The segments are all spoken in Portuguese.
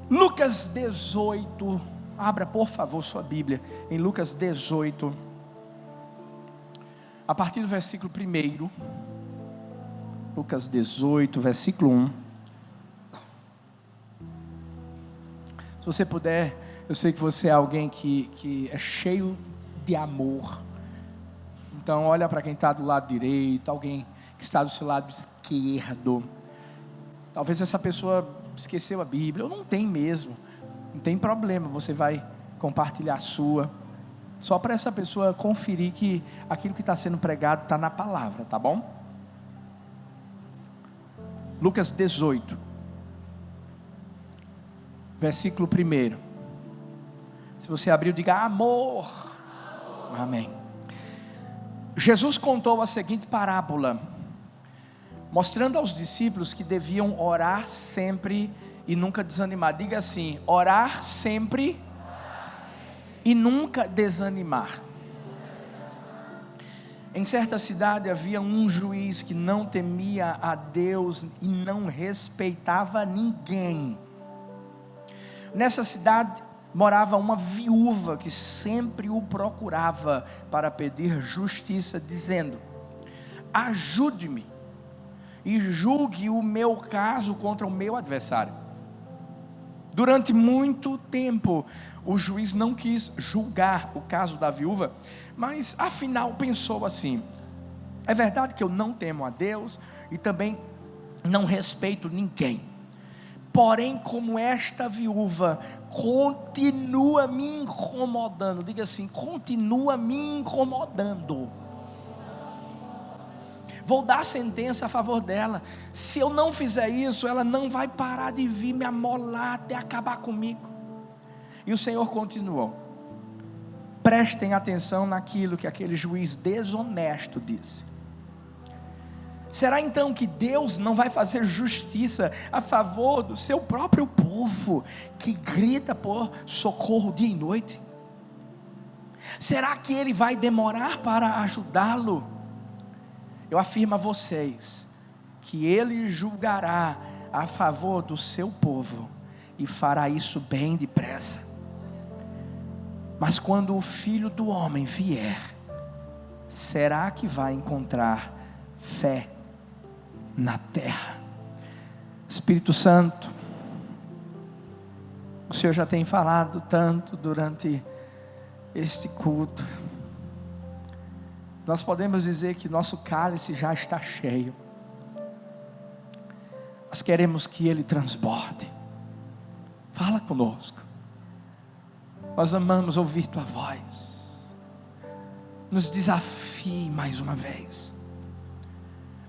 Lucas 18, abra por favor sua Bíblia, em Lucas 18, a partir do versículo 1, Lucas 18, versículo 1, se você puder, eu sei que você é alguém que é cheio de amor, então olha para quem está do lado direito, alguém que está do seu lado esquerdo, talvez essa pessoa esqueceu a Bíblia, ou não tem mesmo, não tem problema, você vai compartilhar a sua, só para essa pessoa conferir que aquilo que está sendo pregado está na palavra, tá bom? Lucas 18, versículo 1, se você abriu, diga amor, amor. Amém. Jesus contou a seguinte parábola, mostrando aos discípulos que deviam orar sempre e nunca desanimar. Diga assim: orar sempre e nunca desanimar. Em certa cidade havia um juiz que não temia a Deus e não respeitava ninguém. Nessa cidade morava uma viúva que sempre o procurava para pedir justiça, dizendo: ajude-me e julgue o meu caso contra o meu adversário. Durante muito tempo o juiz não quis julgar o caso da viúva, mas afinal pensou assim: é verdade que eu não temo a Deus e também não respeito ninguém, porém como esta viúva continua me incomodando, diga assim, continua me incomodando, vou dar sentença a favor dela. Se eu não fizer isso, ela não vai parar de vir me amolar até acabar comigo. E o Senhor continuou: prestem atenção naquilo que aquele juiz desonesto disse. Será então que Deus não vai fazer justiça a favor do seu próprio povo, que grita por socorro dia e noite? Será que Ele vai demorar para ajudá-lo? Eu afirmo a vocês, que Ele julgará a favor do seu povo, e fará isso bem depressa. Mas quando o Filho do Homem vier, será que vai encontrar fé na terra? Espírito Santo, o Senhor já tem falado tanto durante este culto. Nós podemos dizer que nosso cálice já está cheio. Nós queremos que ele transborde. Fala conosco. Nós amamos ouvir tua voz. Nos desafie mais uma vez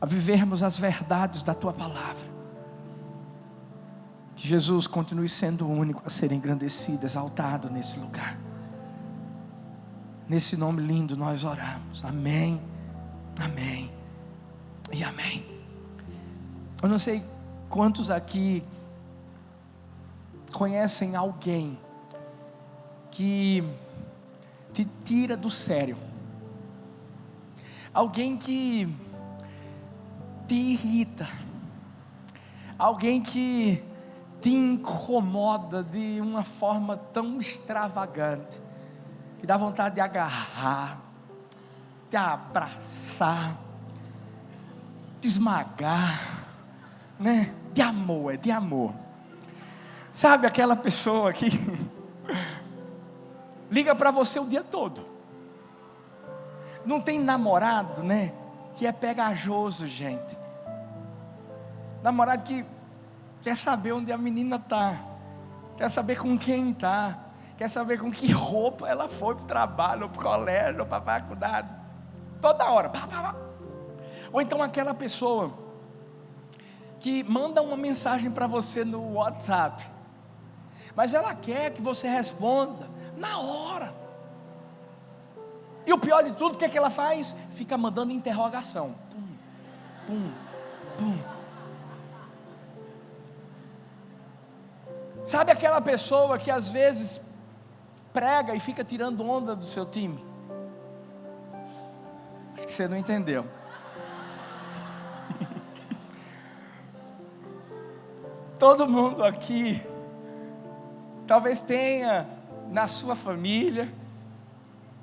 a vivermos as verdades da tua palavra. Que Jesus continue sendo o único a ser engrandecido, exaltado nesse lugar. Nesse nome lindo nós oramos. Amém, amém e amém. Eu não sei quantos aqui conhecem alguém que te tira do sério, alguém que te irrita, alguém que te incomoda de uma forma tão extravagante, que dá vontade de agarrar, de abraçar, de esmagar, né? De amor, é de amor. Sabe aquela pessoa que liga para você o dia todo, não tem namorado, né? Que é pegajoso, gente. Namorado que quer saber onde a menina está, quer saber com quem está, quer saber com que roupa ela foi para o trabalho, ou para o colégio, ou para a faculdade, toda hora. Ou então aquela pessoa que manda uma mensagem para você no WhatsApp, mas ela quer que você responda na hora. E o pior de tudo, o que é que ela faz? Fica mandando interrogação. Pum, pum. Sabe aquela pessoa que às vezes prega e fica tirando onda do seu time? Acho que você não entendeu. Todo mundo aqui Talvez tenha na sua família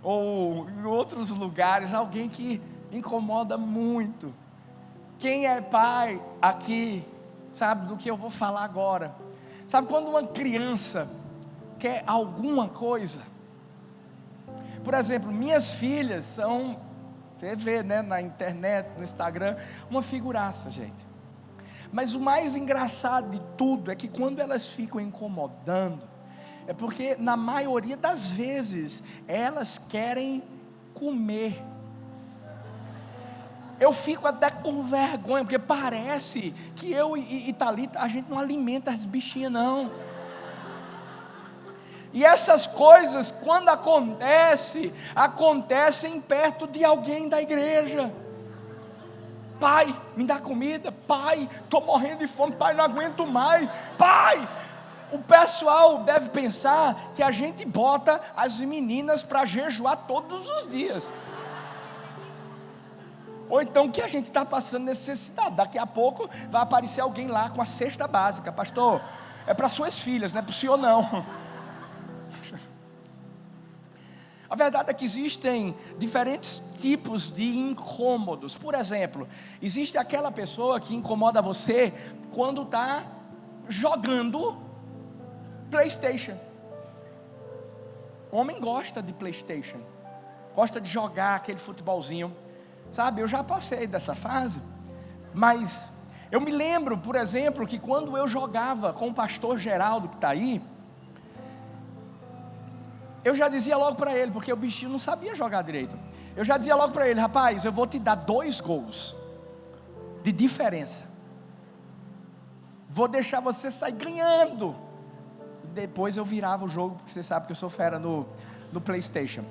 ou em outros lugares alguém que incomoda muito. Quem é pai aqui sabe do que eu vou falar agora. Sabe quando uma criança quer alguma coisa? Por exemplo, minhas filhas são, você vê, né, na internet, no Instagram, uma figuraça, gente. Mas o mais engraçado de tudo é que quando elas ficam incomodando, é porque na maioria das vezes elas querem comer. Eu fico até com vergonha, porque parece que eu e Thalita, a gente não alimenta as bichinhas não. E essas coisas, quando acontecem perto de alguém da igreja. Pai, me dá comida. Pai, estou morrendo de fome. Pai, não aguento mais. Pai, o pessoal deve pensar que a gente bota as meninas para jejuar todos os dias. Ou então que a gente está passando necessidade. Daqui a pouco vai aparecer alguém lá com a cesta básica. Pastor, é para suas filhas, não é para o senhor não. A verdade é que existem diferentes tipos de incômodos. Por exemplo, existe aquela pessoa que incomoda você quando está jogando PlayStation. O homem gosta de PlayStation, gosta de jogar aquele futebolzinho. Sabe, eu já passei dessa fase, mas eu me lembro, por exemplo, que quando eu jogava com o pastor Geraldo que está aí, eu já dizia logo para ele, porque o bichinho não sabia jogar direito. Eu já dizia logo para ele: rapaz, eu vou te dar 2 gols de diferença. Vou deixar você sair ganhando. E depois eu virava o jogo, porque você sabe que eu sou fera no PlayStation.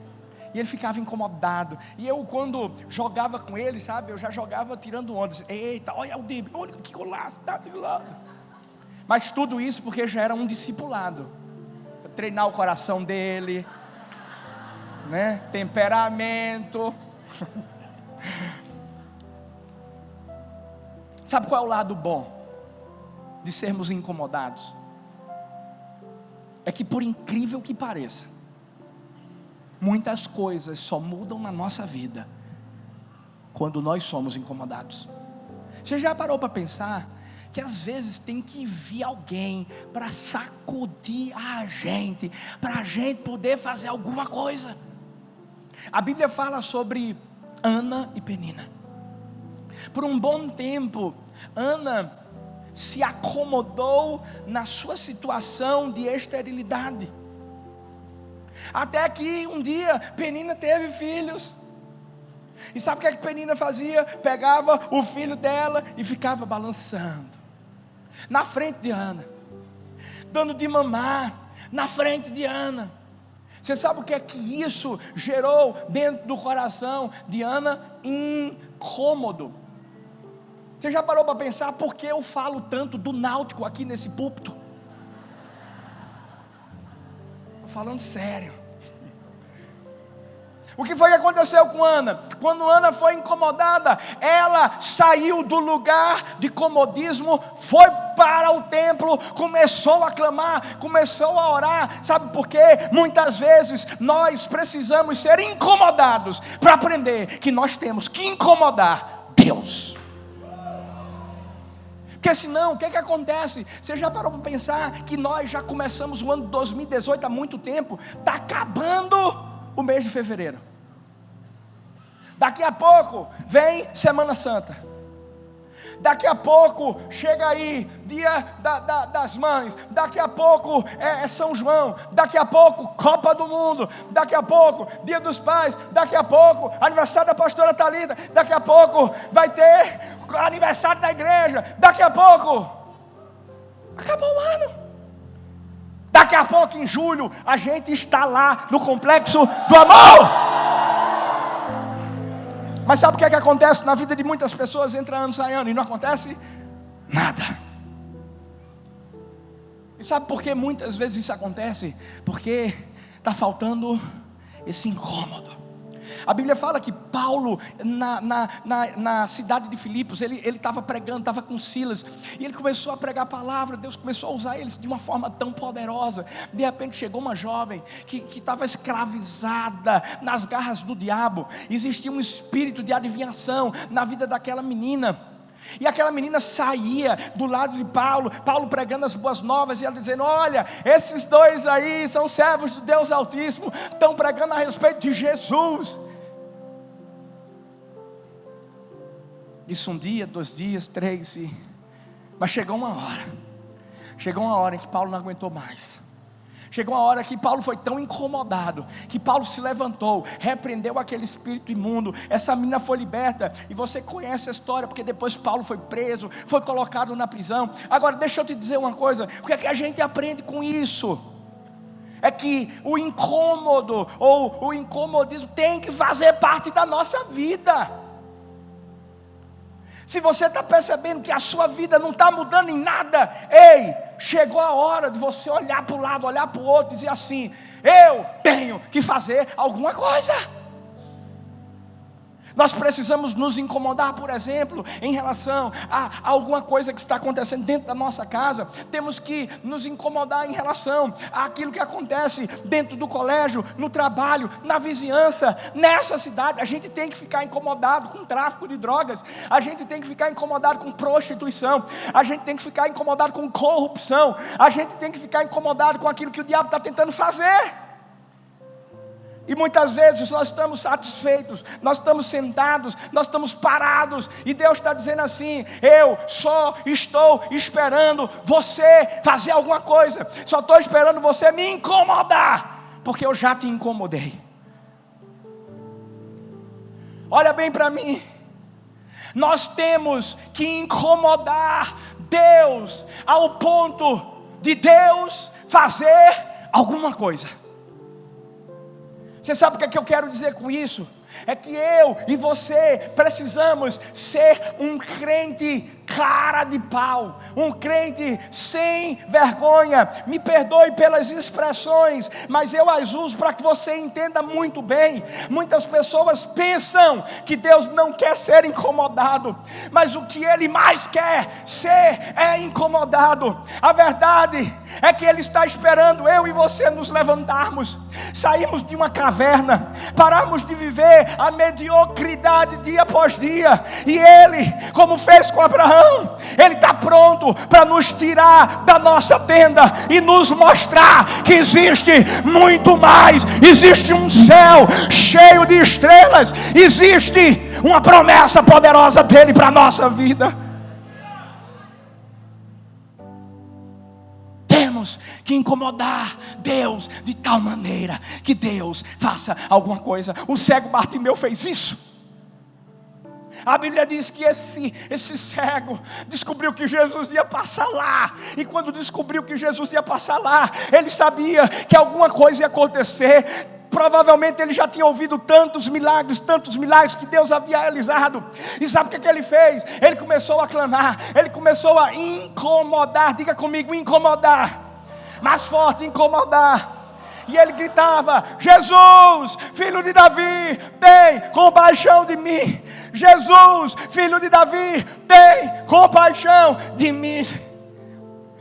E ele ficava incomodado. E eu, quando jogava com ele, sabe, eu já jogava tirando onda. Eita, olha o drible, olha que golaço, tá do lado. Mas tudo isso porque já era um discipulado. Treinar o coração dele, né? Temperamento. Sabe qual é o lado bom de sermos incomodados? É que, por incrível que pareça, muitas coisas só mudam na nossa vida quando nós somos incomodados. Você já parou para pensar que às vezes tem que vir alguém para sacudir a gente, para a gente poder fazer alguma coisa? A Bíblia fala sobre Ana e Penina. Por um bom tempo, Ana se acomodou na sua situação de esterilidade, até que um dia Penina teve filhos. E sabe o que Penina fazia? Pegava o filho dela e ficava balançando na frente de Ana, dando de mamar na frente de Ana. Você sabe o que é que isso gerou dentro do coração de Ana? Incômodo. Você já parou para pensar por que eu falo tanto do Náutico aqui nesse púlpito? Estou falando sério. O que foi que aconteceu com Ana? Quando Ana foi incomodada, ela saiu do lugar de comodismo, foi para o templo, começou a clamar, começou a orar. Sabe por quê? Muitas vezes nós precisamos ser incomodados para aprender que nós temos que incomodar Deus. Porque senão, o que acontece? Você já parou para pensar que nós já começamos o ano de 2018 há muito tempo? Está acabando o mês de fevereiro. Daqui a pouco vem Semana Santa. Daqui a pouco chega aí Dia das Mães. Daqui a pouco é São João. Daqui a pouco Copa do Mundo. Daqui a pouco Dia dos Pais. Daqui a pouco aniversário da pastora Thalita. Daqui a pouco vai ter aniversário da igreja. Daqui a pouco acabou o ano. Daqui a pouco em julho a gente está lá no Complexo do Amor. Mas sabe o que é que acontece na vida de muitas pessoas? Entra ano, sai ano e não acontece nada. E sabe por que muitas vezes isso acontece? Porque está faltando esse incômodo. A Bíblia fala que Paulo, na cidade de Filipos, ele estava pregando, estava com Silas, e ele começou a pregar a palavra. Deus começou a usar eles de uma forma tão poderosa. De repente chegou uma jovem que estava escravizada nas garras do diabo. Existia um espírito de adivinhação na vida daquela menina. E aquela menina saía do lado de Paulo pregando as boas novas, e ela dizendo: olha, esses dois aí são servos do Deus Altíssimo, estão pregando a respeito de Jesus. Isso um dia, 2 dias, 3, mas chegou uma hora em que Paulo não aguentou mais. Chegou uma hora que Paulo foi tão incomodado, que Paulo se levantou, repreendeu aquele espírito imundo. Essa menina foi liberta, e você conhece a história, porque depois Paulo foi preso, foi colocado na prisão. Agora deixa eu te dizer uma coisa, o que é que a gente aprende com isso? É que o incômodo, ou o incomodismo, tem que fazer parte da nossa vida. Se você está percebendo que a sua vida não está mudando em nada, ei, chegou a hora de você olhar para o lado, olhar para o outro e dizer assim: eu tenho que fazer alguma coisa. Nós precisamos nos incomodar, por exemplo, em relação a alguma coisa que está acontecendo dentro da nossa casa. Temos que nos incomodar em relação àquilo que acontece dentro do colégio, no trabalho, na vizinhança, nessa cidade. A gente tem que ficar incomodado com o tráfico de drogas. A gente tem que ficar incomodado com prostituição. A gente tem que ficar incomodado com corrupção. A gente tem que ficar incomodado com aquilo que o diabo está tentando fazer. E muitas vezes nós estamos satisfeitos, nós estamos sentados, nós estamos parados, e Deus está dizendo assim: eu só estou esperando você fazer alguma coisa, só estou esperando você me incomodar, porque eu já te incomodei. Olha bem para mim, nós temos que incomodar Deus ao ponto de Deus fazer alguma coisa. Você sabe o que é que eu quero dizer com isso? É que eu e você precisamos ser um crente cara de pau, um crente sem vergonha. Me perdoe pelas expressões, mas eu as uso para que você entenda muito bem. Muitas pessoas pensam que Deus não quer ser incomodado, mas o que Ele mais quer ser é incomodado. A verdade é que Ele está esperando eu e você nos levantarmos, sairmos de uma caverna, pararmos de viver a mediocridade dia após dia, e Ele, como fez com Abraão, Ele está pronto para nos tirar da nossa tenda e nos mostrar que existe muito mais. Existe um céu cheio de estrelas, existe uma promessa poderosa dele para a nossa vida. Temos que incomodar Deus de tal maneira que Deus faça alguma coisa. O cego Bartimeu fez isso. A Bíblia diz que esse cego descobriu que Jesus ia passar lá. E quando descobriu que Jesus ia passar lá, ele sabia que alguma coisa ia acontecer. Provavelmente ele já tinha ouvido tantos milagres que Deus havia realizado. E sabe o que ele fez? Ele começou a clamar, ele começou a incomodar. Diga comigo, incomodar. Mais forte, incomodar. E ele gritava: Jesus, filho de Davi, tem compaixão de mim. Jesus, filho de Davi, tem compaixão de mim.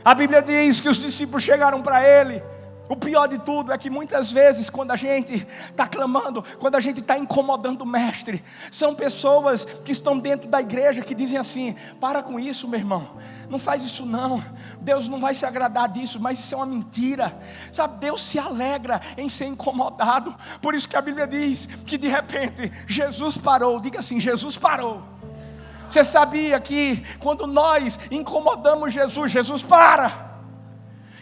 A Bíblia diz que os discípulos chegaram para ele. O pior de tudo é que muitas vezes, quando a gente está clamando, quando a gente está incomodando o mestre, são pessoas que estão dentro da igreja que dizem assim: para com isso, meu irmão, não faz isso não, Deus não vai se agradar disso. Mas isso é uma mentira, sabe? Deus se alegra em ser incomodado. Por isso que a Bíblia diz que de repente Jesus parou. Diga assim: Jesus parou. Você sabia que quando nós incomodamos Jesus, Jesus para?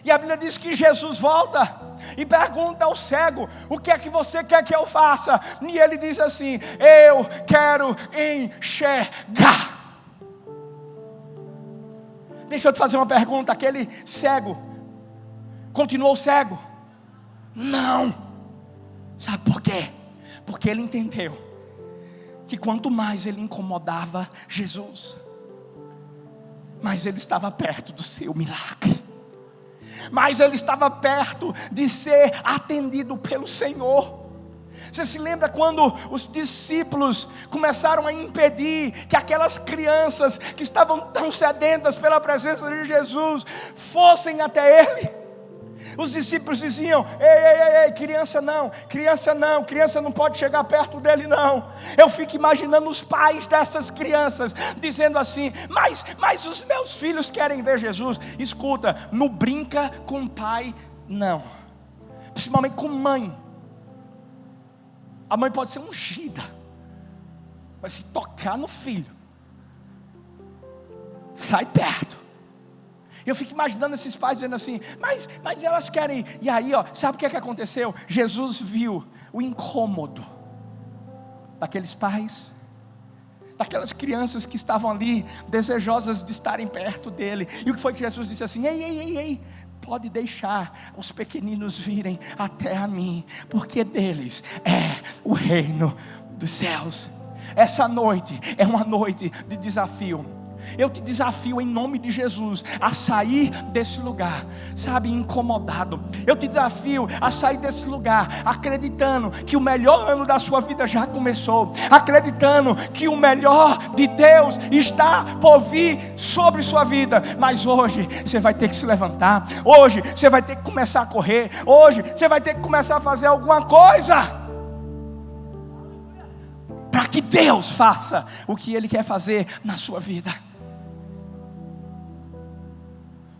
E a Bíblia diz que Jesus volta e pergunta ao cego: o que é que você quer que eu faça? E ele diz assim: eu quero enxergar. Deixa eu te fazer uma pergunta: aquele cego continuou cego? Não. Sabe por quê? Porque ele entendeu que quanto mais ele incomodava Jesus, mais ele estava perto do seu milagre, mas ele estava perto de ser atendido pelo Senhor. Você se lembra quando os discípulos começaram a impedir que aquelas crianças que estavam tão sedentas pela presença de Jesus fossem até Ele? Os discípulos diziam: ei, criança não pode chegar perto dele não. Eu fico imaginando os pais dessas crianças dizendo assim: mas os meus filhos querem ver Jesus. Escuta, não brinca com pai não, principalmente com mãe. A mãe pode ser ungida, mas se tocar no filho, sai perto. Eu fico imaginando esses pais dizendo assim: mas elas querem. E aí, sabe o que aconteceu? Jesus viu o incômodo daqueles pais, daquelas crianças que estavam ali, desejosas de estarem perto dele. E o que foi que Jesus disse assim: ei, pode deixar os pequeninos virem até a mim, porque deles é o reino dos céus. Essa noite é uma noite de desafio. Eu te desafio em nome de Jesus a sair desse lugar, sabe, incomodado. Eu te desafio a sair desse lugar acreditando que o melhor ano da sua vida já começou, acreditando que o melhor de Deus está por vir sobre sua vida. Mas hoje você vai ter que se levantar, hoje você vai ter que começar a correr, hoje você vai ter que começar a fazer alguma coisa para que Deus faça o que Ele quer fazer na sua vida.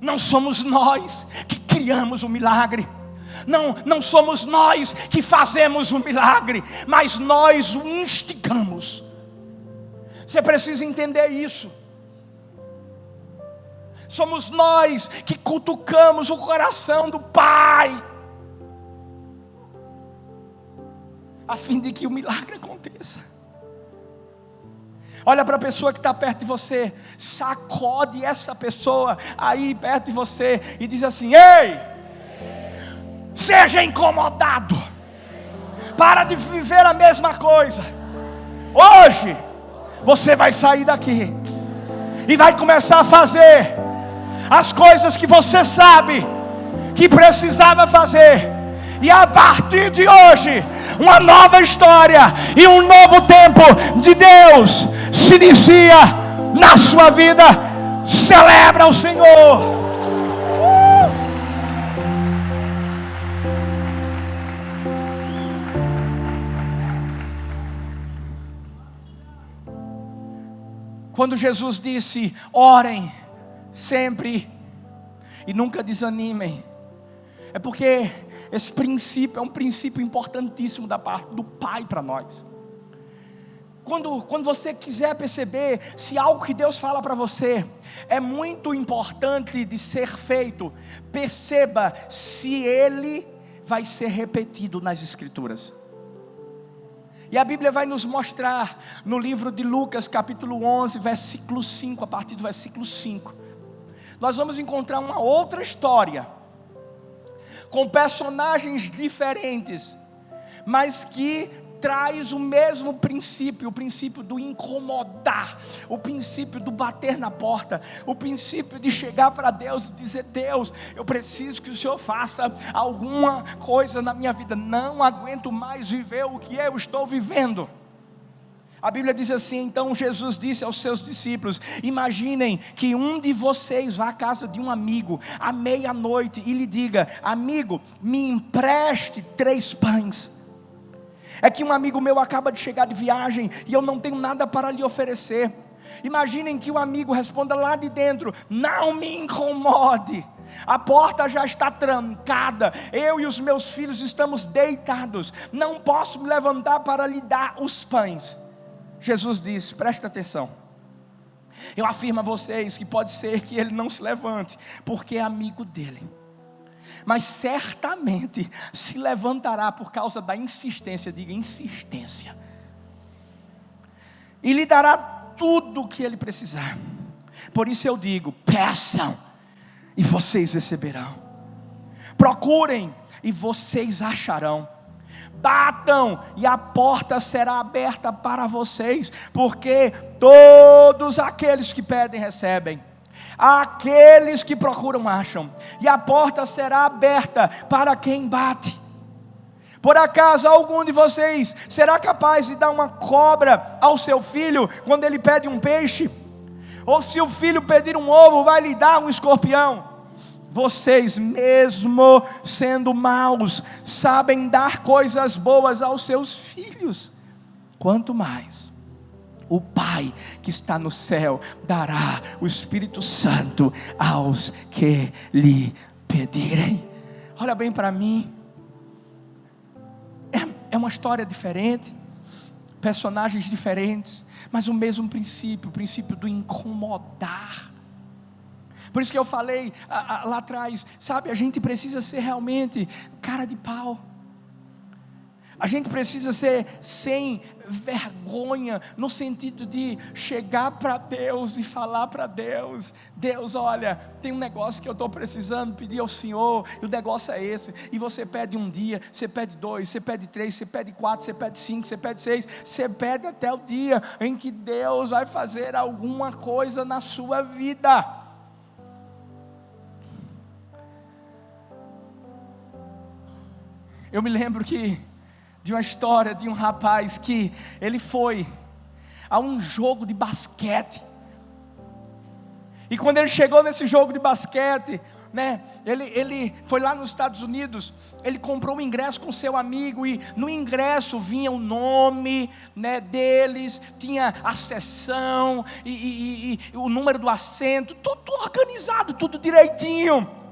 Não somos nós que criamos o milagre, não somos nós que fazemos o milagre, mas nós o instigamos. Você precisa entender isso. Somos nós que cutucamos o coração do Pai, a fim de que o milagre aconteça. Olha para a pessoa que está perto de você, sacode essa pessoa aí perto de você e diz assim: ei, seja incomodado, para de viver a mesma coisa. Hoje você vai sair daqui e vai começar a fazer as coisas que você sabe que precisava fazer. E a partir de hoje, uma nova história e um novo tempo de Deus se inicia na sua vida. Celebra o Senhor. Quando Jesus disse: orem sempre e nunca desanimem, é porque esse princípio é um princípio importantíssimo da parte do Pai para nós. Quando você quiser perceber se algo que Deus fala para você é muito importante de ser feito, perceba se ele vai ser repetido nas Escrituras. E a Bíblia vai nos mostrar no livro de Lucas, capítulo 11, versículo 5, a partir do versículo 5. Nós vamos encontrar uma outra história, com personagens diferentes, mas que traz o mesmo princípio, o princípio do incomodar, o princípio do bater na porta, o princípio de chegar para Deus e dizer: Deus, eu preciso que o Senhor faça alguma coisa na minha vida, não aguento mais viver o que eu estou vivendo. A Bíblia diz assim: então Jesus disse aos seus discípulos: imaginem que um de vocês vá à casa de um amigo à meia-noite e lhe diga: amigo, me empreste 3 pães. É que um amigo meu acaba de chegar de viagem e eu não tenho nada para lhe oferecer. Imaginem que o amigo responda lá de dentro: não me incomode, a porta já está trancada, eu e os meus filhos estamos deitados, não posso me levantar para lhe dar os pães. Jesus disse: presta atenção, eu afirmo a vocês que pode ser que ele não se levante, porque é amigo dele, mas certamente se levantará por causa da insistência, diga insistência, e lhe dará tudo o que ele precisar. Por isso eu digo: peçam e vocês receberão, procurem e vocês acharão, batam e a porta será aberta para vocês, porque todos aqueles que pedem recebem, aqueles que procuram acham, e a porta será aberta para quem bate. Por acaso algum de vocês será capaz de dar uma cobra ao seu filho quando ele pede um peixe? Ou se o filho pedir um ovo, vai lhe dar um escorpião? Vocês, mesmo sendo maus, sabem dar coisas boas aos seus filhos. Quanto mais o Pai que está no céu dará o Espírito Santo aos que lhe pedirem. Olha bem para mim. É uma história diferente, personagens diferentes, mas o mesmo princípio, o princípio do incomodar. Por isso que eu falei lá atrás, sabe, a gente precisa ser realmente cara de pau. A gente precisa ser sem vergonha, no sentido de chegar para Deus e falar para Deus: Deus, olha, tem um negócio que eu estou precisando pedir ao Senhor, e o negócio é esse. E você pede um dia, você pede 2, você pede 3, você pede 4, você pede 5, você pede 6, você pede até o dia em que Deus vai fazer alguma coisa na sua vida. Eu me lembro de uma história de um rapaz que ele foi a um jogo de basquete. E quando ele chegou nesse jogo de basquete, né, ele foi lá nos Estados Unidos, ele comprou um ingresso com seu amigo, e no ingresso vinha o nome, né, deles, tinha a sessão, e o número do assento, tudo organizado, tudo direitinho.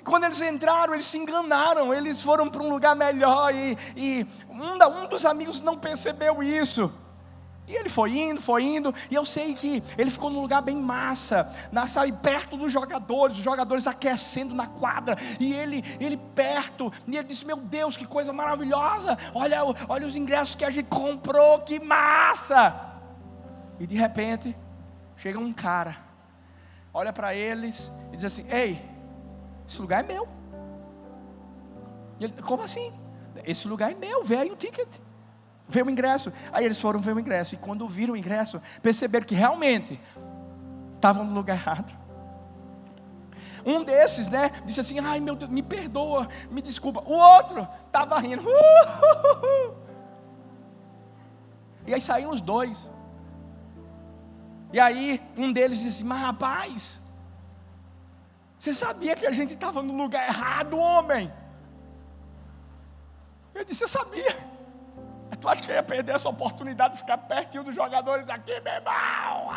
Quando eles entraram, eles se enganaram, eles foram para um lugar melhor, e um dos amigos não percebeu isso. E ele foi indo, e eu sei que ele ficou num lugar bem massa, sabe, perto dos jogadores, os jogadores aquecendo na quadra, e ele perto, e ele disse: meu Deus, que coisa maravilhosa, olha os ingressos que a gente comprou, que massa. E de repente, chega um cara, olha para eles e diz assim: ei, esse lugar é meu. Ele: como assim? Esse lugar é meu, vê aí o ticket, vê o ingresso. Aí eles foram ver o ingresso, e quando viram o ingresso, perceberam que realmente estavam no lugar errado. Um desses, né, disse assim: ai meu Deus, me perdoa, me desculpa. O outro estava rindo. E aí saíram os dois. E aí um deles disse: mas rapaz, você sabia que a gente estava no lugar errado, homem? Eu disse: eu sabia. Mas tu acha que eu ia perder essa oportunidade de ficar pertinho dos jogadores aqui, meu irmão?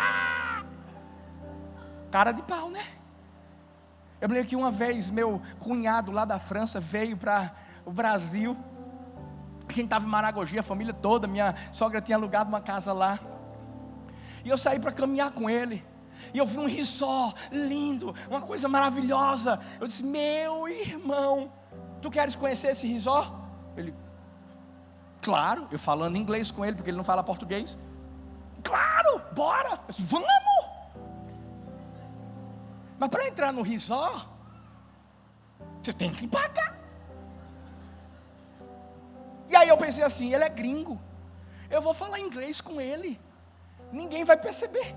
Cara de pau, né? Eu me lembro que uma vez meu cunhado lá da França veio para o Brasil. A gente estava em Maragogi, a família toda. Minha sogra tinha alugado uma casa lá. E eu saí para caminhar com ele. E eu vi um resort lindo, uma coisa maravilhosa. Eu disse: meu irmão, tu queres conhecer esse resort? Ele: claro. Eu falando inglês com ele, porque ele não fala português. Claro, bora. Eu disse: vamos. Mas para entrar no resort, você tem que pagar. E aí eu pensei assim: ele é gringo, eu vou falar inglês com ele, ninguém vai perceber.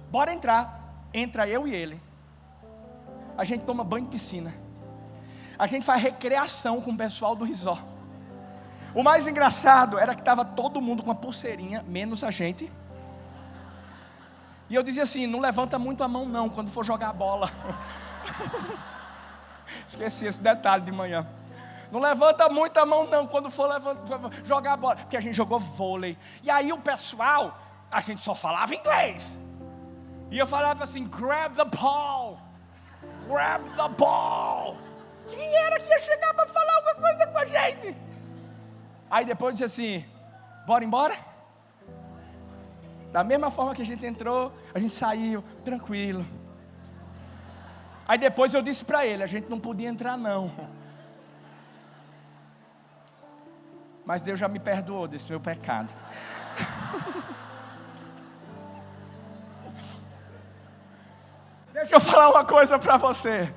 Bora entrar. Entra eu e ele. A gente toma banho de piscina. A gente faz recreação com o pessoal do resort. O mais engraçado era que estava todo mundo com a pulseirinha, menos a gente. E eu dizia assim: não levanta muito a mão não, quando for jogar a bola. Esqueci esse detalhe de manhã. Não levanta muito a mão não, quando for jogar a bola. Porque a gente jogou vôlei. E aí o pessoal, a gente só falava inglês. E eu falava assim: grab the ball, grab the ball. Quem era que ia chegar para falar alguma coisa com a gente? Aí depois disse assim: bora embora? Da mesma forma que a gente entrou, a gente saiu tranquilo. Aí depois eu disse para ele: a gente não podia entrar não. Mas Deus já me perdoou desse meu pecado. Deixa eu falar uma coisa para você.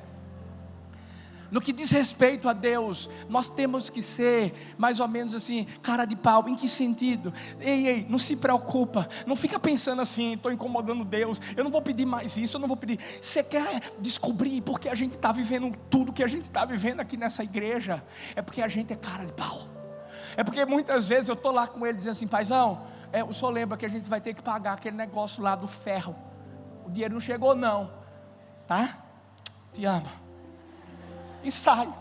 No que diz respeito a Deus, nós temos que ser mais ou menos assim, cara de pau. Em que sentido? Ei, não se preocupa, não fica pensando assim, estou incomodando Deus, eu não vou pedir mais isso, eu não vou pedir. Você quer descobrir porque a gente está vivendo tudo que a gente está vivendo aqui nessa igreja? É porque a gente é cara de pau. É porque muitas vezes eu estou lá com ele dizendo assim, paizão, o senhor lembra que a gente vai ter que pagar aquele negócio lá do ferro, o dinheiro não chegou não, tá? Te amo. E saio.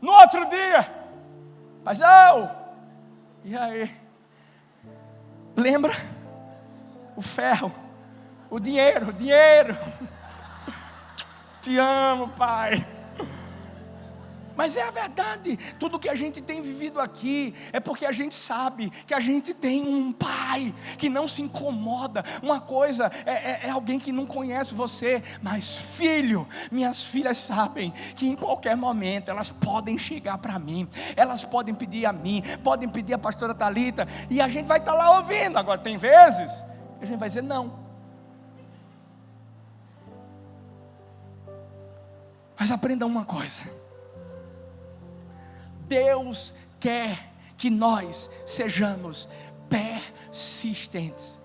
No outro dia, paizão, e aí? Lembra? O ferro, o dinheiro. Te amo, pai. Mas é a verdade, tudo que a gente tem vivido aqui é porque a gente sabe que a gente tem um pai que não se incomoda. Uma coisa é alguém que não conhece você, mas filho, minhas filhas sabem que em qualquer momento elas podem chegar para mim, elas podem pedir a mim, podem pedir a pastora Thalita, e a gente vai estar lá ouvindo. Agora tem vezes que a gente vai dizer não. Mas aprenda uma coisa: Deus quer que nós sejamos persistentes.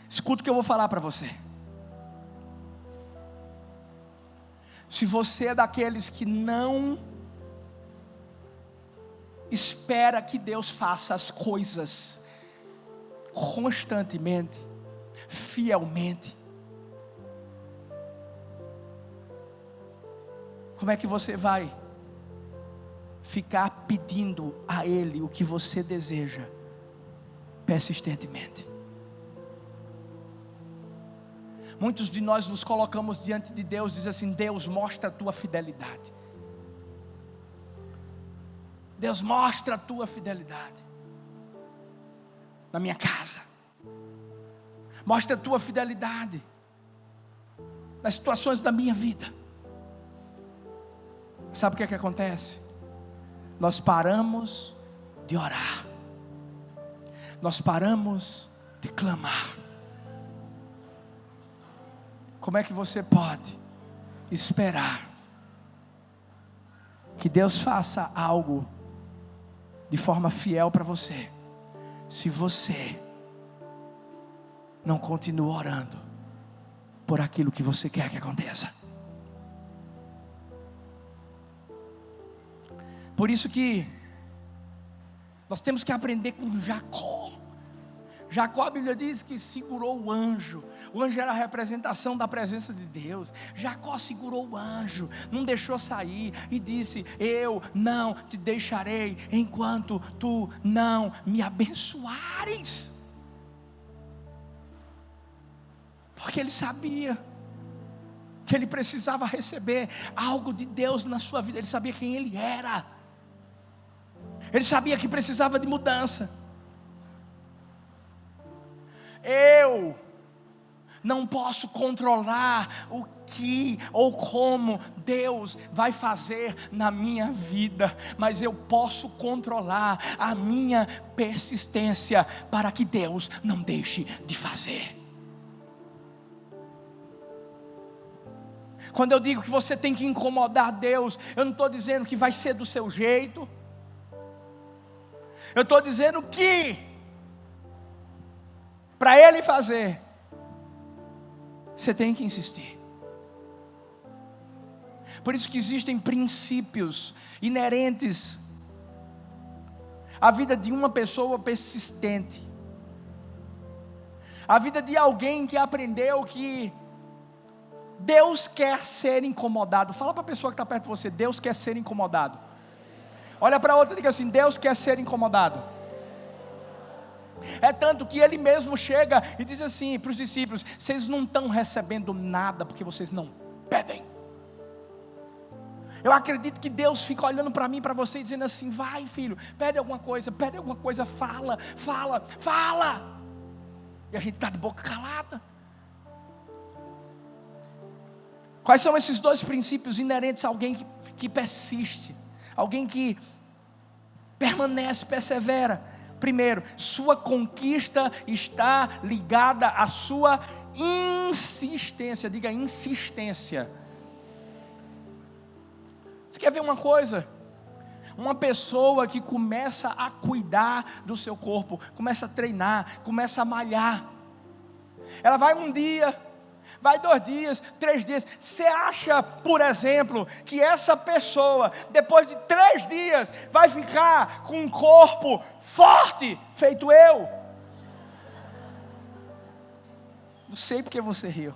Escuta o que eu vou falar para você. Se você é daqueles que não espera que Deus faça as coisas constantemente, fielmente, como é que você vai ficar pedindo a Ele o que você deseja persistentemente? Muitos de nós nos colocamos diante de Deus, diz assim: Deus, mostra a tua fidelidade. Deus, mostra a tua fidelidade na minha casa. Mostra a tua fidelidade nas situações da minha vida. Sabe o que acontece? Nós paramos de orar, nós paramos de clamar. Como é que você pode esperar que Deus faça algo de forma fiel para você, se você não continua orando por aquilo que você quer que aconteça? Por isso que nós temos que aprender com Jacó. Jacó, a Bíblia diz que segurou o anjo. O anjo era a representação da presença de Deus. Jacó segurou o anjo, não deixou sair e disse: eu não te deixarei enquanto tu não me abençoares. Porque ele sabia que ele precisava receber algo de Deus na sua vida. Ele sabia quem ele era. Ele sabia que precisava de mudança. Eu não posso controlar o que ou como Deus vai fazer na minha vida, mas eu posso controlar a minha persistência para que Deus não deixe de fazer. Quando eu digo que você tem que incomodar Deus, eu não estou dizendo que vai ser do seu jeito. Eu estou dizendo que para Ele fazer, você tem que insistir. Por isso que existem princípios inerentes à vida de uma pessoa persistente, a vida de alguém que aprendeu que Deus quer ser incomodado. Fala para a pessoa que está perto de você: Deus quer ser incomodado. Olha para a outra e diga assim: Deus quer ser incomodado. É tanto que Ele mesmo chega e diz assim para os discípulos: vocês não estão recebendo nada porque vocês não pedem. Eu acredito que Deus fica olhando para mim, para você, dizendo assim: vai filho, pede alguma coisa, fala. E a gente está de boca calada. Quais são esses dois princípios inerentes a alguém que persiste, alguém que permanece, persevera? Primeiro, sua conquista está ligada à sua insistência. Diga insistência. Você quer ver uma coisa? Uma pessoa que começa a cuidar do seu corpo, começa a treinar, começa a malhar. Ela vai um dia, vai 2 dias, 3 dias. Você acha, por exemplo, que essa pessoa, depois de 3 dias, vai ficar com um corpo forte, feito eu? Não sei porque você riu.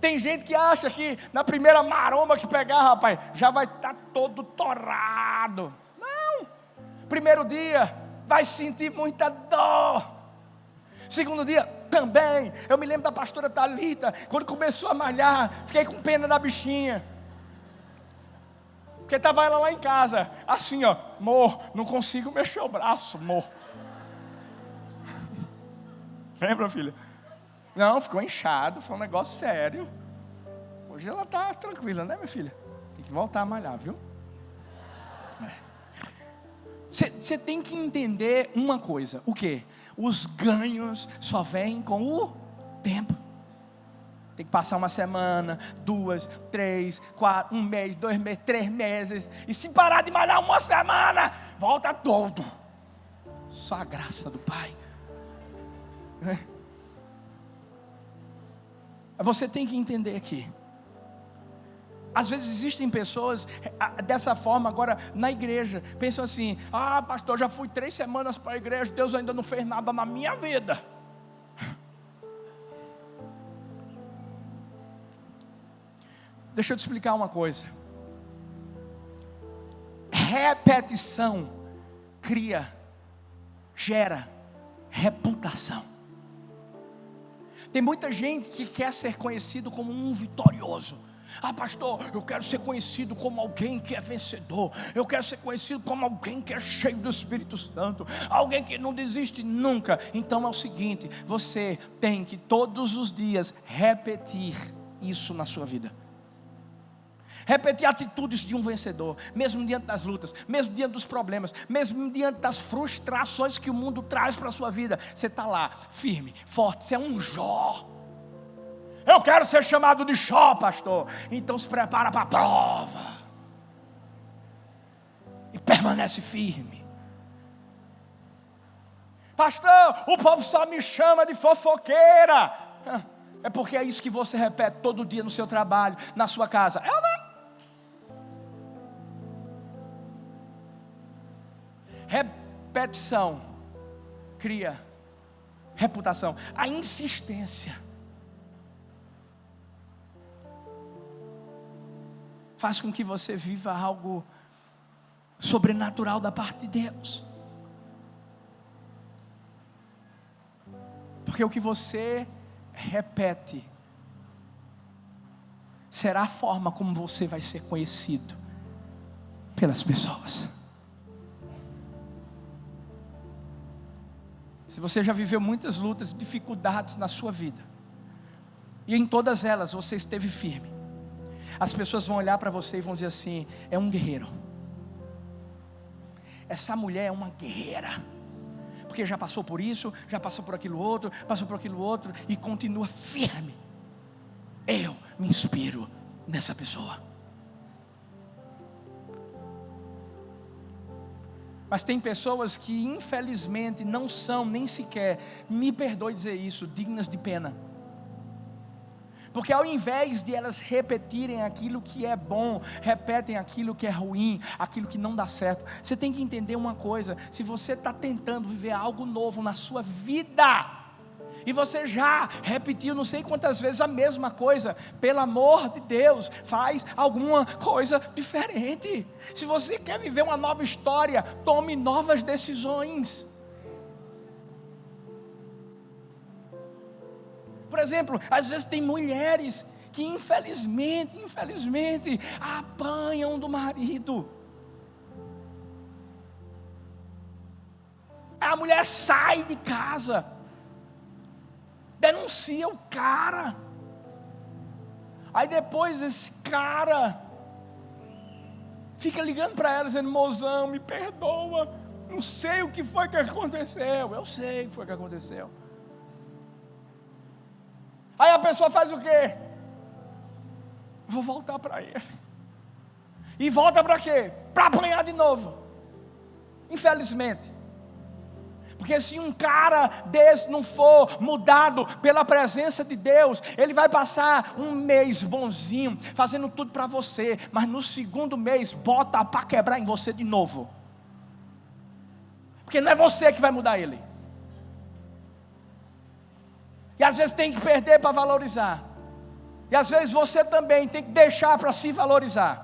Tem gente que acha que na primeira maromba que pegar, rapaz, já vai estar todo torrado. Não. Primeiro dia, vai sentir muita dor. Segundo dia, também. Eu me lembro da pastora Thalita, quando começou a malhar, fiquei com pena da bichinha. Porque estava ela lá em casa, assim ó, amor, não consigo mexer o braço, amor. Lembra, filha? Não, ficou inchado, foi um negócio sério. Hoje ela está tranquila, né, minha filha? Tem que voltar a malhar, viu? Você tem que entender uma coisa. O quê? Os ganhos só vêm com o tempo. Tem que passar 1 semana, 2, 3, 4, 1 mês, 2 meses, 3 meses. E se parar de malhar 1 semana, volta todo. Só a graça do Pai. Você tem que entender aqui. Às vezes existem pessoas dessa forma agora na igreja. Pensam assim: ah, pastor, já fui 3 semanas para a igreja, Deus ainda não fez nada na minha vida. Deixa eu te explicar uma coisa. Repetição gera reputação. Tem muita gente que quer ser conhecido como um vitorioso. Ah, pastor, eu quero ser conhecido como alguém que é vencedor. Eu quero ser conhecido como alguém que é cheio do Espírito Santo. Alguém que não desiste nunca. Então é o seguinte: você tem que todos os dias repetir isso na sua vida. Repetir atitudes de um vencedor, mesmo diante das lutas, mesmo diante dos problemas, mesmo diante das frustrações que o mundo traz para a sua vida. Você está lá, firme, forte, você é um Jó. Eu quero ser chamado de Jó, pastor. Então se prepara para a prova. E permanece firme. Pastor, o povo só me chama de fofoqueira. É porque é isso que você repete todo dia no seu trabalho, na sua casa. É ou não? Repetição cria reputação. A insistência faz com que você viva algo sobrenatural da parte de Deus. Porque o que você repete será a forma como você vai ser conhecido pelas pessoas. Se você já viveu muitas lutas, dificuldades na sua vida, e em todas elas você esteve firme, as pessoas vão olhar para você e vão dizer assim: é um guerreiro. Essa mulher é uma guerreira, porque já passou por isso, já passou por aquilo outro, e continua firme. Eu me inspiro nessa pessoa. Mas tem pessoas que infelizmente não são nem sequer, me perdoe dizer isso, dignas de pena. Porque ao invés de elas repetirem aquilo que é bom, repetem aquilo que é ruim, aquilo que não dá certo. Você tem que entender uma coisa: se você está tentando viver algo novo na sua vida, e você já repetiu não sei quantas vezes a mesma coisa, pelo amor de Deus, faz alguma coisa diferente. Se você quer viver uma nova história, tome novas decisões. Por exemplo, às vezes tem mulheres que infelizmente apanham do marido. A mulher sai de casa, denuncia o cara. Aí depois esse cara fica ligando para ela dizendo: mozão, me perdoa, Não sei o que foi que aconteceu. Eu sei o que foi que aconteceu. Aí a pessoa faz o quê? Vou voltar para ele. E volta para quê? Para apanhar de novo. Infelizmente. Porque se um cara desse não for mudado pela presença de Deus, ele vai passar um mês bonzinho, fazendo tudo para você, mas no segundo mês bota para quebrar em você de novo. Porque não é você que vai mudar ele. E às vezes tem que perder para valorizar. E às vezes você também tem que deixar para se valorizar.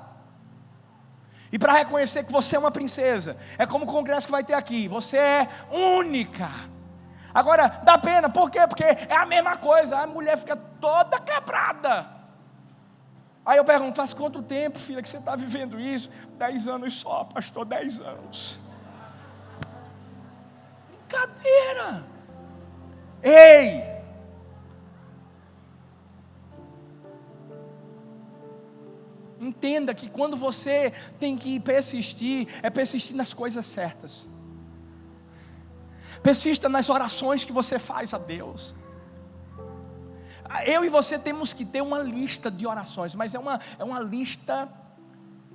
E para reconhecer que você é uma princesa. É como o congresso que vai ter aqui. Você é única. Agora, dá pena. Por quê? Porque é a mesma coisa. A mulher fica toda quebrada. Aí eu pergunto, faz quanto tempo, filha, que você está vivendo isso? 10 anos só, pastor, 10 anos. Brincadeira. Ei! Entenda que quando você tem que persistir, é persistir nas coisas certas. Persista nas orações que você faz a Deus. Eu e você temos que ter uma lista de orações, mas é uma lista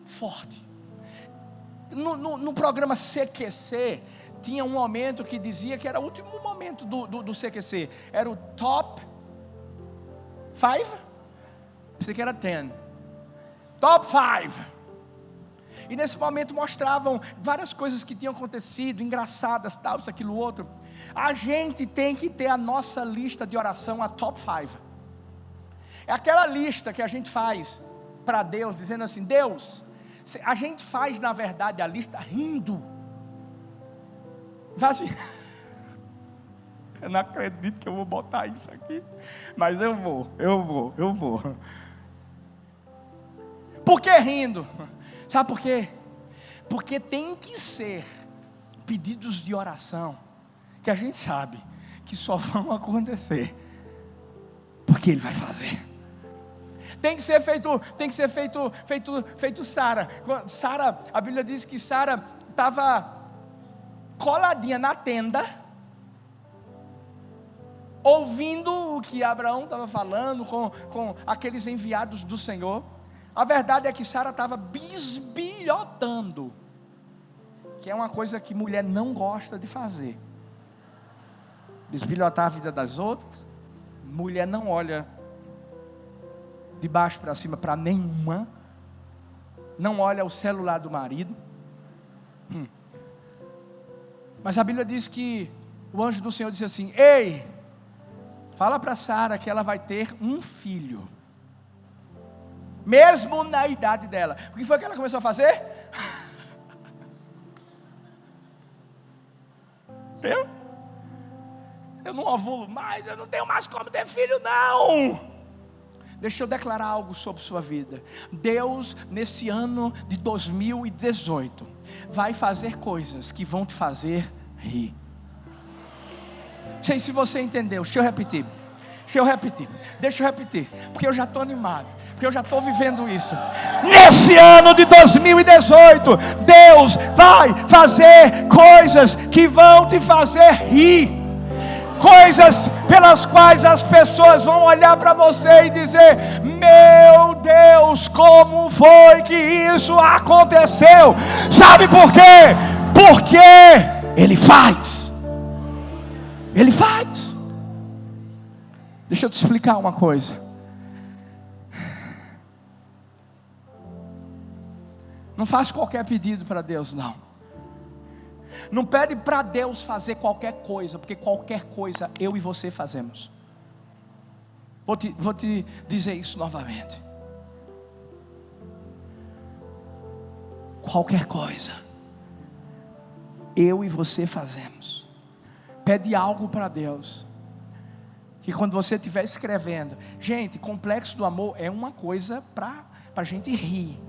forte. No programa CQC, tinha um momento que dizia que era o último momento do CQC. Era o top 5? Pensei que era 10. Top 5. E nesse momento mostravam várias coisas que tinham acontecido, engraçadas, tal, isso, aquilo, outro. A gente tem que ter a nossa lista de oração, a top 5. É aquela lista que a gente faz para Deus, dizendo assim, Deus, a gente faz na verdade a lista rindo. Faz assim, eu não acredito que eu vou botar isso aqui, mas eu vou. Por que rindo? Sabe por quê? Porque tem que ser pedidos de oração que a gente sabe que só vão acontecer porque Ele vai fazer. Tem que ser feito Sara. Sara, a Bíblia diz que Sara estava coladinha na tenda, ouvindo o que Abraão estava falando com aqueles enviados do Senhor. A verdade é que Sara estava bisbilhotando, que é uma coisa que mulher não gosta de fazer. Bisbilhotar a vida das outras. Mulher não olha de baixo para cima para nenhuma. Não olha o celular do marido. Mas a Bíblia diz que o anjo do Senhor disse assim: ei, fala para Sara que ela vai ter um filho, mesmo na idade dela. O que foi que ela começou a fazer? Eu não ovulo mais, eu não tenho mais como ter filho, não. Deixa eu declarar algo sobre sua vida. Deus, nesse ano de 2018, vai fazer coisas que vão te fazer rir. Não sei se você entendeu. Deixa eu repetir, porque eu já estou animado, porque eu já estou vivendo isso. Nesse ano de 2018, Deus vai fazer coisas que vão te fazer rir, coisas pelas quais as pessoas vão olhar para você e dizer: meu Deus, como foi que isso aconteceu? Sabe por quê? Porque Ele faz. Deixa eu te explicar uma coisa. Não faz qualquer pedido para Deus, não. Não pede para Deus fazer qualquer coisa, porque qualquer coisa eu e você fazemos. Vou te dizer isso novamente. Qualquer coisa eu e você fazemos. Pede algo para Deus, que quando você estiver escrevendo, gente, complexo do amor é uma coisa para a gente rir.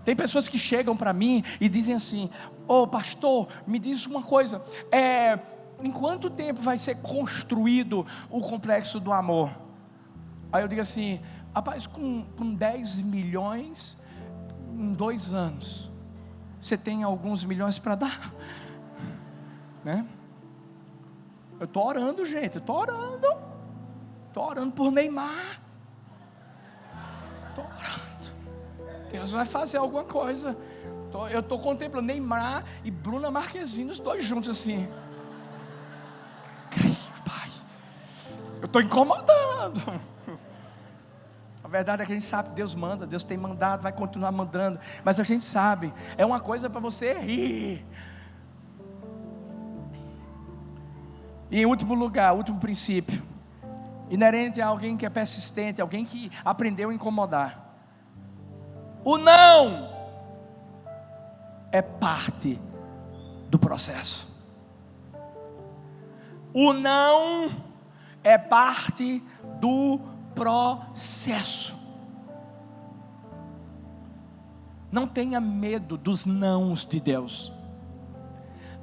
Tem pessoas que chegam para mim e dizem assim: ô pastor, me diz uma coisa, em quanto tempo vai ser construído o complexo do amor? Aí eu digo assim: rapaz, com 10 milhões em 2 anos. Você tem alguns milhões para dar, né? Eu estou orando, gente, estou orando por Neymar, estou orando, Deus vai fazer alguma coisa. Eu estou contemplando Neymar e Bruna Marquezine, os dois juntos assim. Creio, Pai, eu estou incomodando. A verdade é que a gente sabe que Deus manda, Deus tem mandado, vai continuar mandando, mas a gente sabe, é uma coisa para você rir. E em último lugar, último princípio, inerente a alguém que é persistente, alguém que aprendeu a incomodar: o não é parte do processo. O não é parte do processo. Não tenha medo dos nãos de Deus.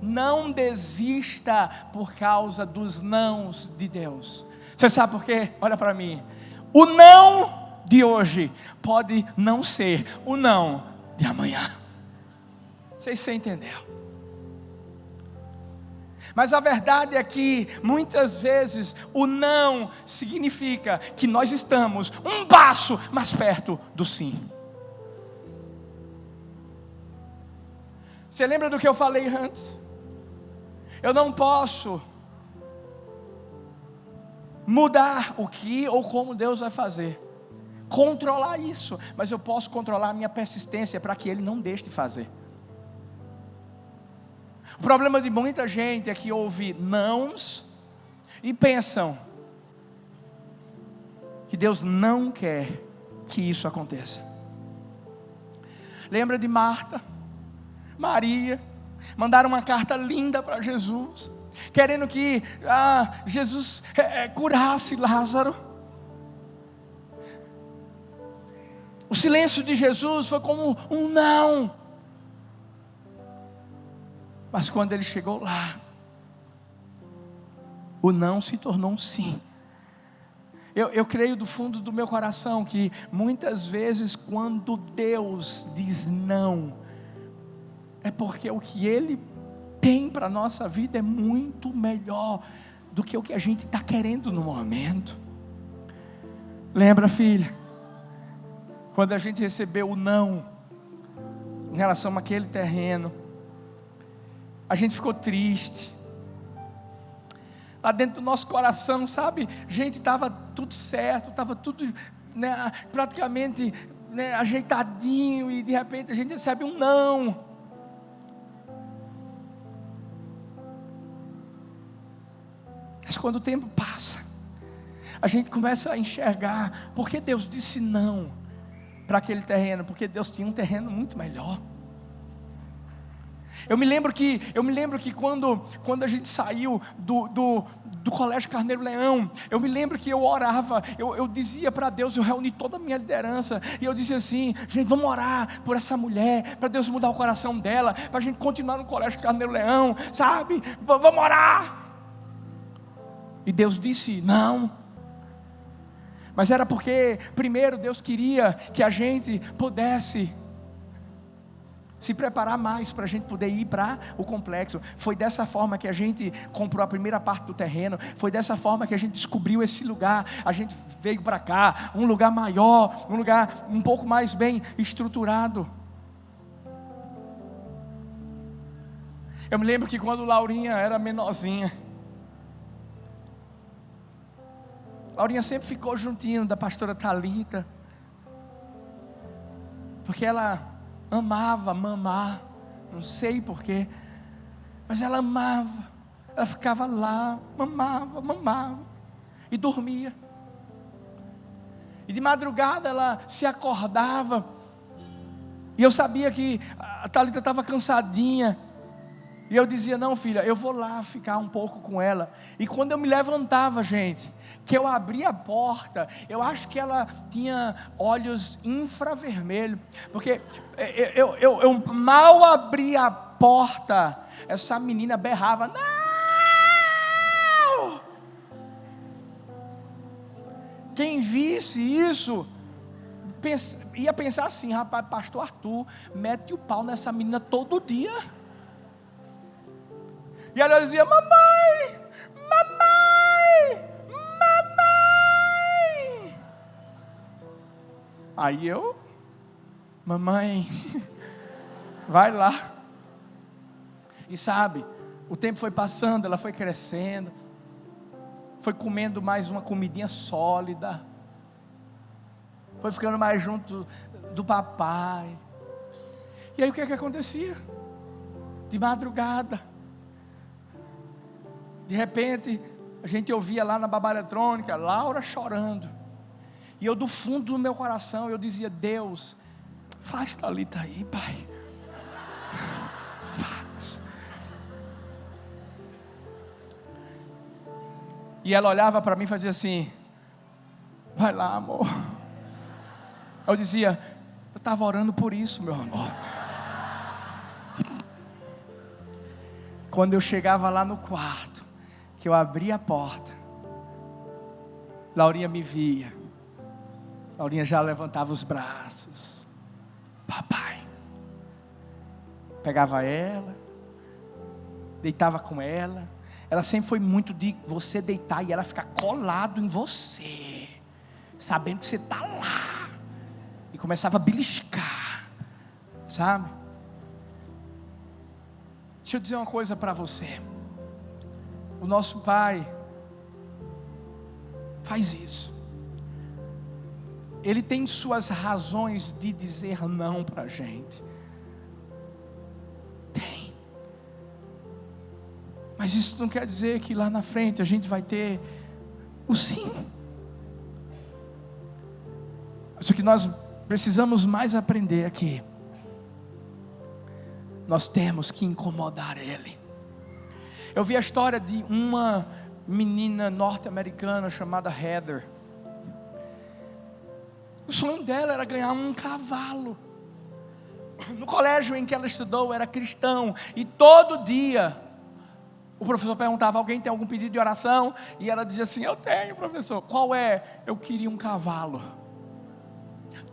Não desista por causa dos nãos de Deus. Você sabe por quê? Olha para mim. O não de hoje pode não ser o não de amanhã. Você entendeu? Mas a verdade é que muitas vezes o não significa que nós estamos um passo mais perto do sim. Você lembra do que eu falei antes? Eu não posso mudar o que ou como Deus vai fazer, controlar isso, mas eu posso controlar a minha persistência para que Ele não deixe de fazer. O problema de muita gente é que ouve nãos e pensam que Deus não quer que isso aconteça. Lembra de Marta, Maria, mandaram uma carta linda para Jesus, querendo que Jesus curasse Lázaro. O silêncio de Jesus foi como um não. Mas quando ele chegou lá, o não se tornou um sim. Eu creio do fundo do meu coração que muitas vezes quando Deus diz não, é porque o que Ele tem para a nossa vida é muito melhor do que o que a gente está querendo no momento. Lembra, filha, quando a gente recebeu o não em relação àquele terreno, a gente ficou triste. Lá dentro do nosso coração, sabe? Gente, estava tudo certo, estava tudo, né, praticamente, né, ajeitadinho, e de repente a gente recebe um não. Mas quando o tempo passa, a gente começa a enxergar porque Deus disse não para aquele terreno, porque Deus tinha um terreno muito melhor. Eu me lembro que quando a gente saiu do Colégio Carneiro Leão, eu me lembro que eu orava, eu dizia para Deus, eu reuni toda a minha liderança, e eu dizia assim: gente, vamos orar por essa mulher, para Deus mudar o coração dela, para a gente continuar no Colégio Carneiro Leão, sabe? Vamos orar. E Deus disse não. Mas era porque primeiro Deus queria que a gente pudesse se preparar mais para a gente poder ir para o complexo. Foi dessa forma que a gente comprou a primeira parte do terreno. Foi dessa forma que a gente descobriu esse lugar. A gente veio para cá, um lugar maior, um lugar um pouco mais bem estruturado. Eu me lembro que quando Laurinha era menorzinha, Laurinha sempre ficou juntinho da pastora Thalita, porque ela amava mamar, não sei porquê, mas ela amava, ela ficava lá, mamava, e dormia, e de madrugada ela se acordava, e eu sabia que a Thalita estava cansadinha, e eu dizia: não, filha, eu vou lá ficar um pouco com ela. E quando eu me levantava, gente, que eu abria a porta, eu acho que ela tinha olhos infravermelhos, porque eu mal abria a porta, essa menina berrava: não! Quem visse isso ia pensar assim: rapaz, pastor Arthur mete o pau nessa menina todo dia. E ela dizia: mamãe, mamãe, mamãe. Aí eu: mamãe, vai lá. E sabe, o tempo foi passando, ela foi crescendo, foi comendo mais uma comidinha sólida, foi ficando mais junto do papai. E aí o que acontecia? De madrugada, de repente, a gente ouvia lá na babá eletrônica, Laura chorando. E eu, do fundo do meu coração, eu dizia: Deus, faz Thalita aí, pai. Faz. E ela olhava para mim e fazia assim: vai lá, amor. Eu dizia: eu estava orando por isso, meu amor. Quando eu chegava lá no quarto, que eu abria a porta, Laurinha me via. Laurinha já levantava os braços. Papai. Pegava ela, deitava com ela. Ela sempre foi muito de você deitar e ela ficar colado em você, sabendo que você está lá. E começava a beliscar, sabe? Deixa eu dizer uma coisa para você. O nosso Pai faz isso. Ele tem suas razões de dizer não para a gente. Tem. Mas isso não quer dizer que lá na frente a gente vai ter o sim. Mas o que nós precisamos mais aprender aqui, nós temos que incomodar Ele. Eu vi a história de uma menina norte-americana chamada Heather. O sonho dela era ganhar um cavalo. No colégio em que ela estudou era cristão. E todo dia o professor perguntava: alguém tem algum pedido de oração? E ela dizia assim: eu tenho, professor. Qual é? Eu queria um cavalo.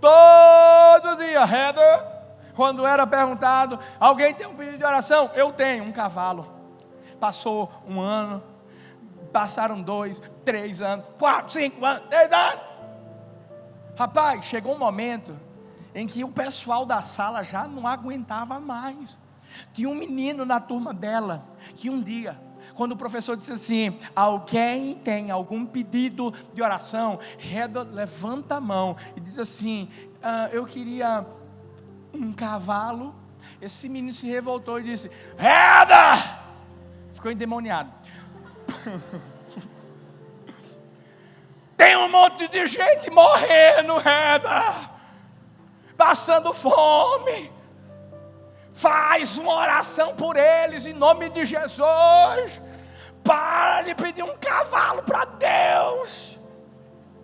Todo dia, Heather, quando era perguntado: alguém tem um pedido de oração? Eu tenho um cavalo. Passou um ano, passaram 2, 3 anos, 4, 5 anos, 10 anos. Rapaz, chegou um momento em que o pessoal da sala já não aguentava mais. Tinha um menino na turma dela que um dia, quando o professor disse assim: alguém tem algum pedido de oração? Heather levanta a mão e diz assim: eu queria um cavalo. Esse menino se revoltou e disse: Heather! Ficou endemoniado. Tem um monte de gente morrendo, Heather, passando fome. Faz uma oração por eles em nome de Jesus. Para de pedir um cavalo para Deus.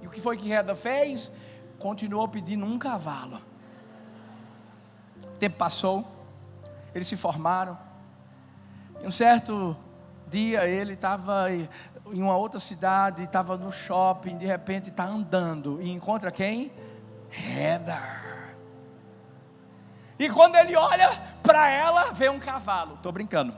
E o que foi que Heather fez? Continuou pedindo um cavalo. O tempo passou, eles se formaram. E um certo dia ele estava em uma outra cidade, estava no shopping, de repente está andando e encontra quem? Heather. E quando ele olha para ela, vê um cavalo. Estou brincando.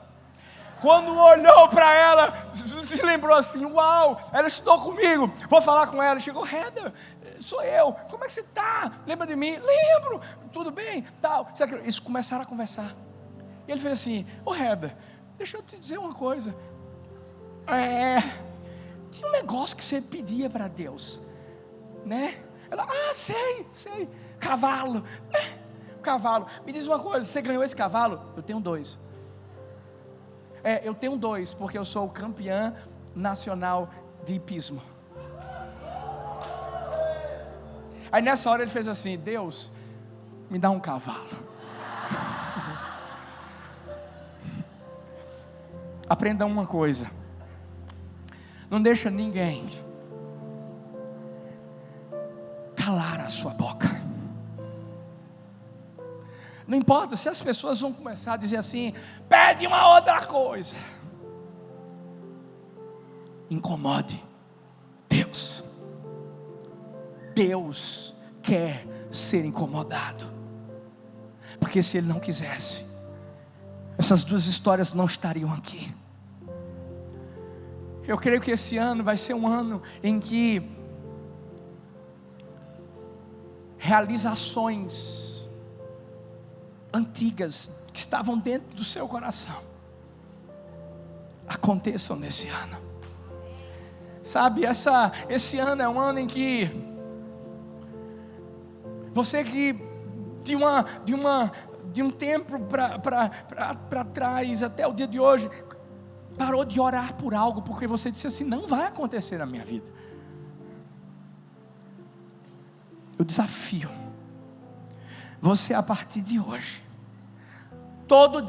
Quando olhou para ela, se lembrou assim: uau, ela estudou comigo, vou falar com ela. Chegou: Heather, sou eu, como é que você está? Lembra de mim? Lembro, tudo bem? Tal. Eles começaram a conversar. E ele fez assim: Heather, deixa eu te dizer uma coisa. Tinha um negócio que você pedia para Deus, né? Ela: sei, cavalo. Cavalo. Me diz uma coisa, você ganhou esse cavalo? Eu tenho 2. Eu tenho 2, porque eu sou campeã nacional de hipismo. Aí nessa hora ele fez assim: Deus, me dá um cavalo. Aprenda uma coisa: não deixa ninguém calar a sua boca. Não importa se as pessoas vão começar a dizer assim: pede uma outra coisa. Incomode Deus. Deus quer ser incomodado. Porque se Ele não quisesse, essas duas histórias não estariam aqui. Eu creio que esse ano vai ser um ano em que realizações antigas que estavam dentro do seu coração aconteçam nesse ano. Sabe, esse ano é um ano em que você que de um tempo para trás até o dia de hoje parou de orar por algo porque você disse assim: não vai acontecer na minha vida. Eu desafio você a partir de hoje, todo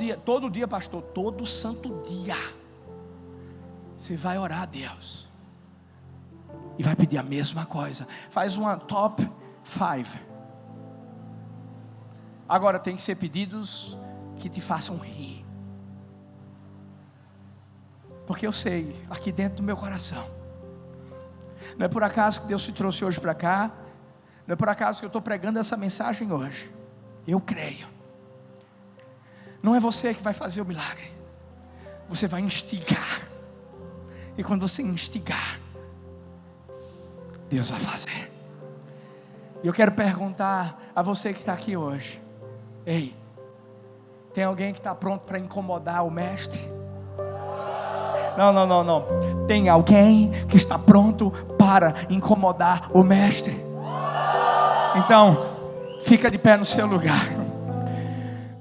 dia pastor, todo santo dia, você vai orar a Deus e vai pedir a mesma coisa. Faz uma top 5. Agora tem que ser pedidos que te façam rir, porque eu sei, aqui dentro do meu coração, não é por acaso que Deus te trouxe hoje para cá, não é por acaso que eu estou pregando essa mensagem hoje. Eu creio. Não é você que vai fazer o milagre, você vai instigar, e quando você instigar, Deus vai fazer. E eu quero perguntar a você que está aqui hoje: ei, tem alguém que está pronto para incomodar o mestre? Não. Tem alguém que está pronto para incomodar o mestre? Então, fica de pé no seu lugar.